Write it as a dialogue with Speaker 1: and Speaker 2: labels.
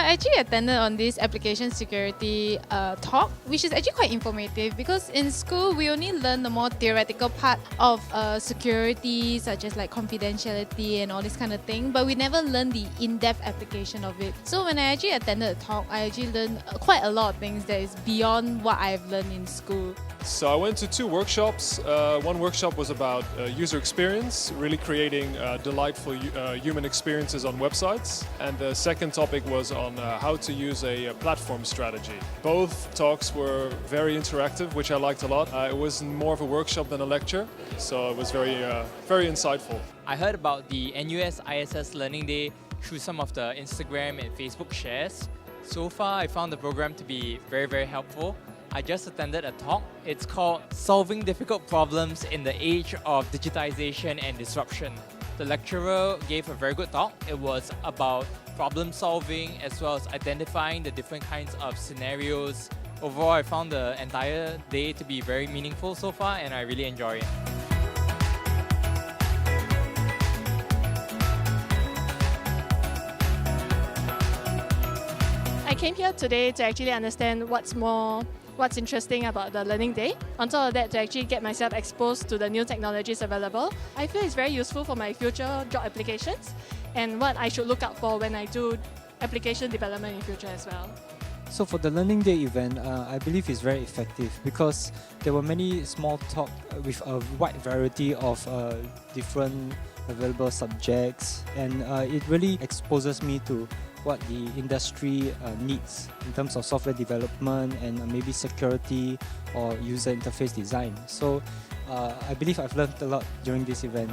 Speaker 1: I actually attended on this application security talk, which is actually quite informative because in school we only learn the more theoretical part of security, such as like confidentiality and all this kind of thing, but we never learn the in-depth application of it. So when I actually attended the talk, I actually learned quite a lot of things that is beyond what I've learned in school.
Speaker 2: So I went to 2 workshops. One workshop was about user experience, really creating delightful human experiences on websites. And the second topic was on how to use a platform strategy. Both talks were very interactive, which I liked a lot. It was more of a workshop than a lecture, so it was very insightful.
Speaker 3: I heard about the NUS-ISS Learning Day through some of the Instagram and Facebook shares. So far, I found the program to be very helpful. I just attended a talk. It's called Solving Difficult Problems in the Age of Digitization and Disruption. The lecturer gave a very good talk. It was about problem solving as well as identifying the different kinds of scenarios. Overall, I found the entire day to be very meaningful so far, and I really enjoy it.
Speaker 4: I came here today to actually understand what's interesting about the Learning Day. On top of that, to actually get myself exposed to the new technologies available. I feel it's very useful for my future job applications and what I should look out for when I do application development in future as well.
Speaker 5: So for the Learning Day event, I believe it's very effective because there were many small talk with a wide variety of different available subjects, and it really exposes me to what the industry needs in terms of software development and maybe security or user interface design. So I believe I've learned a lot during this event.